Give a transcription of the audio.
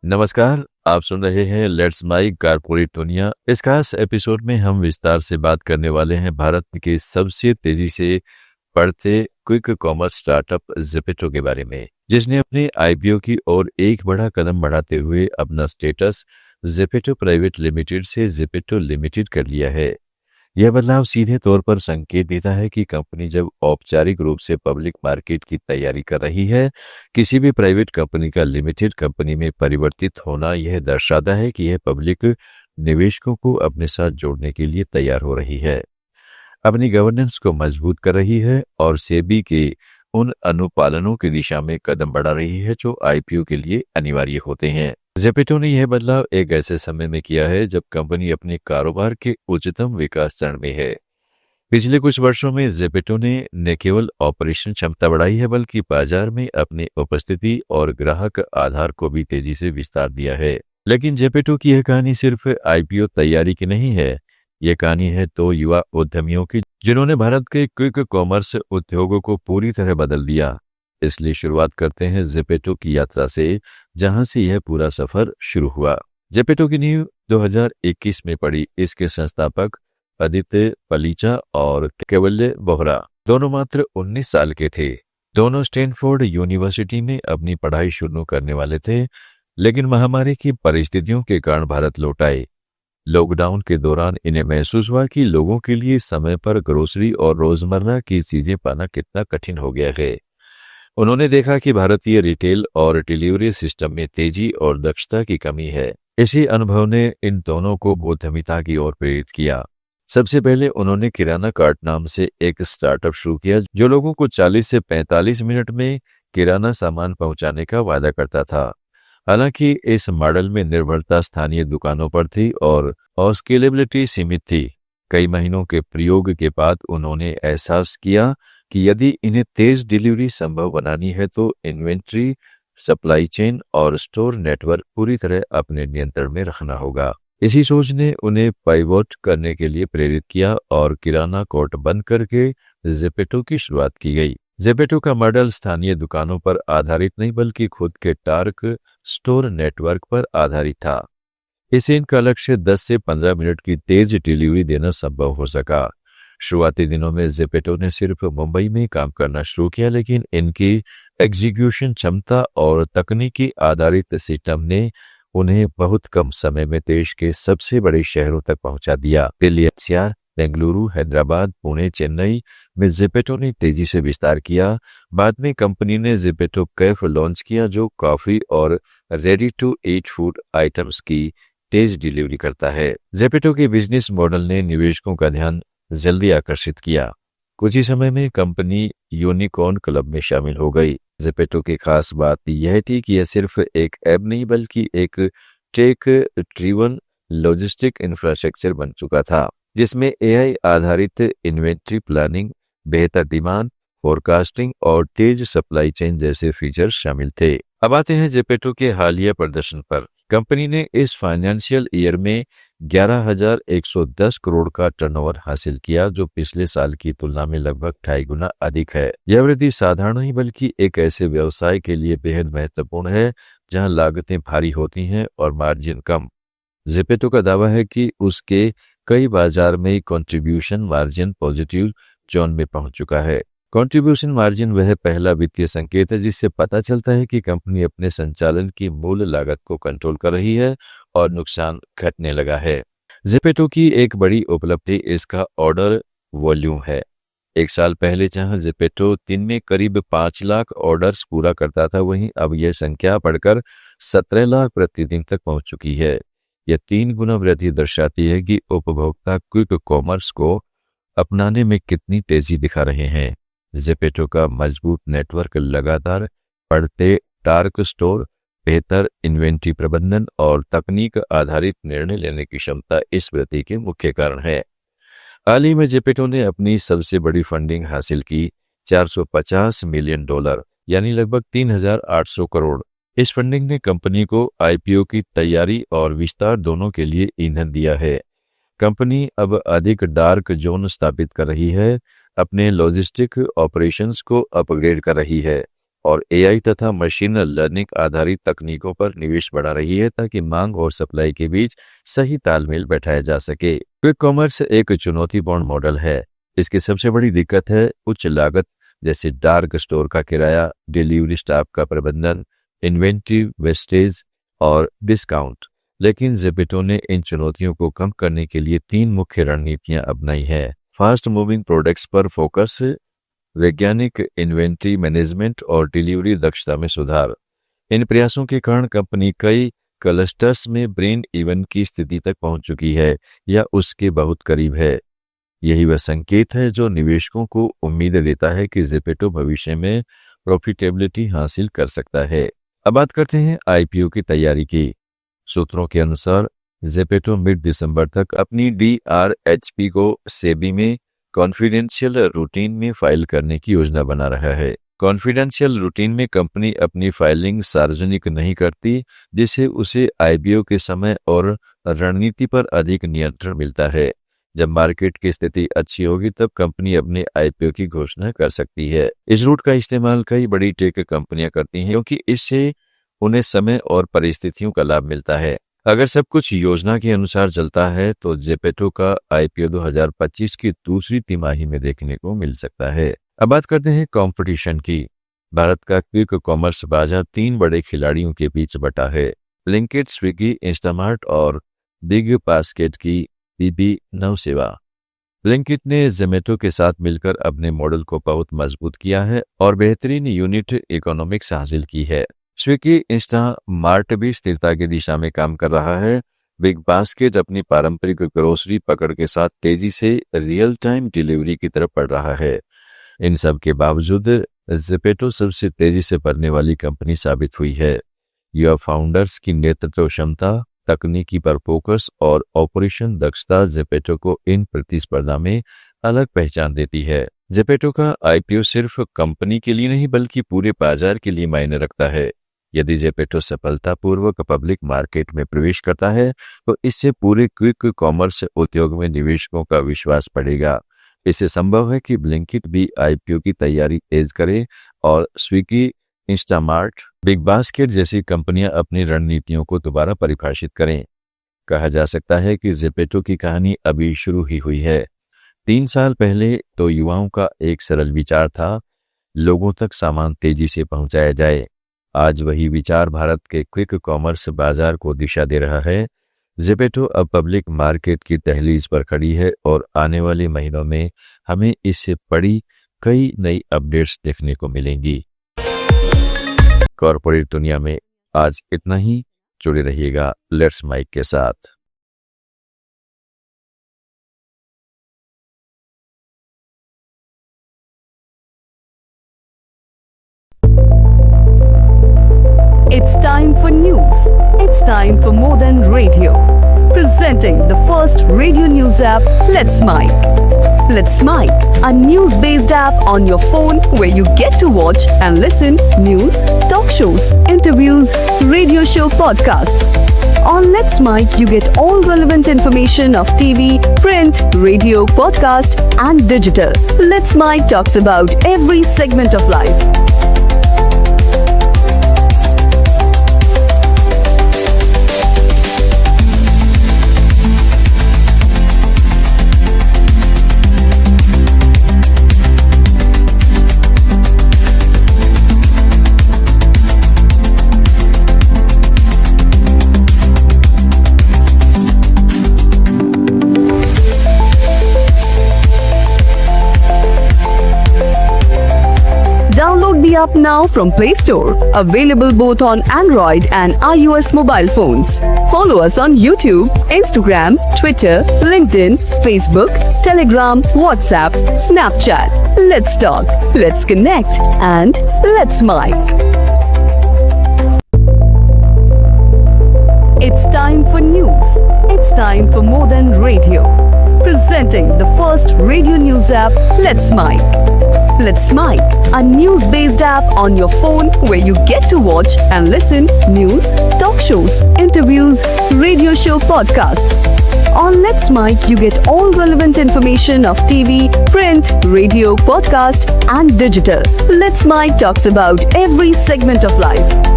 नमस्कार। आप सुन रहे हैं लेट्स माई कारपोरेट दुनिया। इस खास एपिसोड में हम विस्तार से बात करने वाले हैं भारत के सबसे तेजी से बढ़ते क्विक कॉमर्स स्टार्टअप ज़ेपेटो के बारे में, जिसने अपने आईपीओ की ओर एक बड़ा कदम बढ़ाते हुए अपना स्टेटस ज़ेपेटो प्राइवेट लिमिटेड से ज़ेपेटो लिमिटेड कर लिया है। यह बदलाव सीधे तौर पर संकेत देता है कि कंपनी जब औपचारिक रूप से पब्लिक मार्केट की तैयारी कर रही है, किसी भी प्राइवेट कंपनी का लिमिटेड कंपनी में परिवर्तित होना यह दर्शाता है कि यह पब्लिक निवेशकों को अपने साथ जोड़ने के लिए तैयार हो रही है, अपनी गवर्नेंस को मजबूत कर रही है और सेबी के उन अनुपालनों की दिशा में कदम बढ़ा रही है जो आईपीओ के लिए अनिवार्य होते हैं। ज़ेपेटो ने यह बदलाव एक ऐसे समय में किया है जब कंपनी अपने कारोबार के उच्चतम विकास चरण में है। पिछले कुछ वर्षों में ज़ेपेटो ने न केवल ऑपरेशन क्षमता बढ़ाई है, बल्कि बाजार में अपनी उपस्थिति और ग्राहक आधार को भी तेजी से विस्तार दिया है। लेकिन ज़ेपेटो की यह कहानी सिर्फ आईपीओ तैयारी की नहीं है। ये कहानी है तो युवा उद्यमियों की, जिन्होंने भारत के क्विक कॉमर्स उद्योगों को पूरी तरह बदल दिया। इसलिए शुरुआत करते हैं ज़ेपेटो की यात्रा से, जहां से यह पूरा सफर शुरू हुआ। ज़ेपेटो की नींव 2021 में पड़ी। इसके संस्थापक आदित्य पलीचा और कैवल्य बोहरा दोनों मात्र 19 साल के थे। दोनों स्टैनफोर्ड यूनिवर्सिटी में अपनी पढ़ाई शुरू करने वाले थे, लेकिन महामारी की परिस्थितियों के कारण भारत लौट आए। लॉकडाउन के दौरान इन्हें महसूस हुआ कि लोगों के लिए समय पर ग्रोसरी और रोजमर्रा की चीजें पाना कितना कठिन हो गया है। उन्होंने देखा कि भारतीय रिटेल और डिलीवरी सिस्टम में तेजी और दक्षता की कमी है। इसी अनुभव ने इन दोनों को उद्यमिता की ओर प्रेरित किया। सबसे पहले उन्होंने किराना कार्ट नाम से एक स्टार्टअप शुरू किया, जो लोगों को 40 से 45 मिनट में किराना सामान पहुंचाने का वादा करता था। हालांकि इस मॉडल में निर्भरता स्थानीय दुकानों पर थी और स्केलेबिलिटी सीमित थी। कई महीनों के प्रयोग के बाद उन्होंने एहसास किया कि यदि इन्हें तेज डिलीवरी संभव बनानी है तो इन्वेंट्री, सप्लाई चेन और स्टोर नेटवर्क पूरी तरह अपने नियंत्रण में रखना होगा। इसी सोच ने उन्हें पाइवोट करने के लिए प्रेरित किया और किराना कोर्ट बंद करके ज़ेपेटो की शुरुआत की गई। ज़ेपेटो का मॉडल स्थानीय दुकानों पर आधारित नहीं, बल्कि खुद के डार्क स्टोर नेटवर्क पर आधारित था। इससे इनका लक्ष्य 10 से 15 मिनट की तेज डिलीवरी देना संभव हो सका। शुरुआती दिनों में ज़ेपेटो ने सिर्फ मुंबई में काम करना शुरू किया, लेकिन इनकी एग्जीक्यूशन क्षमता और तकनीकी आधारित सिस्टम ने उन्हें बहुत कम समय में देश के सबसे बड़े शहरों तक पहुंचा दिया। दिल्ली, एनसीआर, बेंगलुरु, हैदराबाद, पुणे, चेन्नई में ज़ेपेटो ने तेजी से विस्तार किया। बाद में कंपनी ने ज़ेपेटो कैफ लॉन्च किया, जो कॉफी और ready to eat food items की तेज डिलीवरी करता है। ज़ेपेटो के बिजनेस मॉडल ने निवेशकों का ध्यान जल्दी आकर्षित किया। कुछ ही समय में कंपनी यूनिकॉर्न क्लब में शामिल हो गई। ज़ेपेटो की खास बात यह थी कि यह सिर्फ एक ऐप नहीं, बल्कि एक टेक ड्रिवन लॉजिस्टिक इंफ्रास्ट्रक्चर बन चुका था, जिसमें एआई आधारित इन्वेंट्री प्लानिंग, बेहतर डिमांड फोरकास्टिंग और तेज सप्लाई चेन जैसे फीचर्स शामिल थे। अब आते हैं ज़ेपेटो के हालिया प्रदर्शन पर। कंपनी ने इस फाइनेंशियल ईयर में 11,110 करोड़ का टर्नओवर हासिल किया, जो पिछले साल की तुलना में लगभग 2.5 गुना अधिक है। यह वृद्धि साधारण नहीं, बल्कि एक ऐसे व्यवसाय के लिए बेहद महत्वपूर्ण है जहां लागतें भारी होती हैं और मार्जिन कम। ज़ेपेटो का दावा है कि उसके कई बाजार में कंट्रीब्यूशन मार्जिन पॉजिटिव जोन में पहुंच चुका है। कंट्रीब्यूशन मार्जिन वह पहला वित्तीय संकेत है जिससे पता चलता है कि कंपनी अपने संचालन की मूल लागत को कंट्रोल कर रही है और नुकसान घटने लगा है। ज़ेपेटो की एक बड़ी उपलब्धि इसका ऑर्डर वॉल्यूम है। एक साल पहले जहां ज़ेपेटो दिन में करीब 5 लाख ऑर्डर्स पूरा करता था, वहीं अब यह संख्या बढ़कर 17 लाख प्रतिदिन तक पहुंच चुकी है। यह 3 गुना वृद्धि दर्शाती है कि उपभोक्ता क्विक कॉमर्स को अपनाने में कितनी तेजी दिखा रहे हैं। ज़ेपेटो का मजबूत नेटवर्क, लगातार बढ़ते डार्क स्टोर, बेहतर इन्वेंट्री प्रबंधन और तकनीक आधारित निर्णय लेने की क्षमता इस वृद्धि के मुख्य कारण है। हाल ही में ज़ेपेटो ने अपनी सबसे बड़ी फंडिंग हासिल की, $450 मिलियन, यानी लगभग 3,800 करोड़। इस फंडिंग ने कंपनी को आईपीओ की तैयारी और विस्तार दोनों के लिए ईंधन दिया है। कंपनी अब अधिक डार्क जोन स्थापित कर रही है, अपने लॉजिस्टिक ऑपरेशंस को अपग्रेड कर रही है और एआई तथा मशीन लर्निंग आधारित तकनीकों पर निवेश बढ़ा रही है ताकि मांग और सप्लाई के बीच सही तालमेल बैठाया जा सके। क्विक कॉमर्स एक चुनौतीपूर्ण मॉडल है। इसकी सबसे बड़ी दिक्कत है उच्च लागत, जैसे डार्क स्टोर का किराया, डिलीवरी स्टाफ का प्रबंधन, इन्वेंट्री वेस्टेज और डिस्काउंट। लेकिन ज़ेपेटो ने इन चुनौतियों को कम करने के लिए 3 मुख्य रणनीतियां अपनाई है। फास्ट मूविंग प्रोडक्ट्स पर फोकस, वैज्ञानिक इन्वेंट्री मैनेजमेंट और डिलीवरी दक्षता में सुधार। इन प्रयासों के कारण कंपनी कई क्लस्टर्स में ब्रेक इवन की स्थिति तक पहुंच चुकी है या उसके बहुत करीब है। यही वह संकेत है जो निवेशकों को उम्मीद देता है कि ज़ेपेटो भविष्य में प्रॉफिटेबिलिटी हासिल कर सकता है। अब बात करते हैं आईपीओ की तैयारी की। सूत्रों के अनुसार ज़ेपेटो मिड दिसंबर तक अपनी डीआरएचपी को सेबी में कॉन्फिडेंशियल रूटीन में फाइल करने की योजना बना रहा है। कॉन्फिडेंशियल रूटीन में कंपनी अपनी फाइलिंग सार्वजनिक नहीं करती, जिससे उसे आईपीओ के समय और रणनीति पर अधिक नियंत्रण मिलता है। जब मार्केट की स्थिति अच्छी होगी तब कंपनी अपने आईपीओ की घोषणा कर सकती है। इस रूट का इस्तेमाल कई बड़ी टेक कंपनियां करती हैं क्योंकि इससे उन्हें समय और परिस्थितियों का लाभ मिलता है। अगर सब कुछ योजना के अनुसार चलता है तो ज़ेपेटो का आईपीओ 2025 की दूसरी तिमाही में देखने को मिल सकता है। अब बात करते हैं कंपटीशन की। भारत का क्विक कॉमर्स बाजार 3 बड़े खिलाड़ियों के बीच बटा है। ब्लिंकिट, स्विगी, इंस्टामार्ट और बिग बास्केट की बीबी नव सेवा। ब्लिंकिट ने ज़ोमैटो के साथ मिलकर अपने मॉडल को बहुत मजबूत किया है और बेहतरीन यूनिट इकोनॉमिक्स हासिल की है। स्विगी, इंस्टामार्ट भी स्थिरता की दिशा में काम कर रहा है। बिग बास्केट अपनी पारंपरिक ग्रोसरी पकड़ के साथ तेजी से रियल टाइम डिलीवरी की तरफ बढ़ रहा है। इन सब के बावजूद ज़ेपेटो सबसे तेजी से बढ़ने वाली कंपनी साबित हुई है। यह फाउंडर्स की नेतृत्व क्षमता, तकनीकी पर फोकस और ऑपरेशन दक्षता ज़ेपेटो को इन प्रतिस्पर्धा में अलग पहचान देती है। ज़ेपेटो का आईपीओ सिर्फ कंपनी के लिए नहीं बल्कि पूरे बाजार के लिए मायने रखता है। यदि ज़ेपेटो सफलतापूर्वक पब्लिक मार्केट में प्रवेश करता है तो इससे पूरे क्विक कॉमर्स उद्योग में निवेशकों का विश्वास बढ़ेगा। इससे संभव है कि ब्लिंकिट भी आईपीओ की तैयारी तेज करे और स्विगी, इंस्टामार्ट, बिग बास्केट जैसी कंपनियां अपनी रणनीतियों को दोबारा परिभाषित करें। कहा जा सकता है कि ज़ेपेटो की कहानी अभी शुरू ही हुई है। 3 साल पहले तो युवाओं का एक सरल विचार था, लोगों तक सामान तेजी से पहुंचाया जाए। आज वही विचार भारत के क्विक कॉमर्स बाजार को दिशा दे रहा है। ज़ेपेटो अब पब्लिक मार्केट की दहलीज पर खड़ी है और आने वाले महीनों में हमें इससे बड़ी कई नई अपडेट्स देखने को मिलेंगी। कॉर्पोरेट दुनिया में आज इतना ही। जुड़े रहिएगा लेट्स माइक के साथ। It's time for news. It's time for more than radio. Presenting the first radio news app, Let's Mic. Let's Mic, a news-based app on your phone where you get to watch and listen news, talk shows, interviews, radio show podcasts. On Let's Mic, you get all relevant information of TV, print, radio, podcast, and digital. Let's Mic talks about every segment of life. Download the app now from Play Store. Available both on Android and iOS mobile phones. Follow us on YouTube, Instagram, Twitter, LinkedIn, Facebook, Telegram, WhatsApp, Snapchat. Let's talk, let's connect, and let's mic. It's time for news. It's time for more than radio. Presenting the first radio news app, Let's Mic. Let's Mic, a news-based app on your phone where you get to watch and listen news, talk shows, interviews, radio show podcasts. On Let's Mic, you get all relevant information of TV, print, radio, podcast, and digital. Let's Mic talks about every segment of life.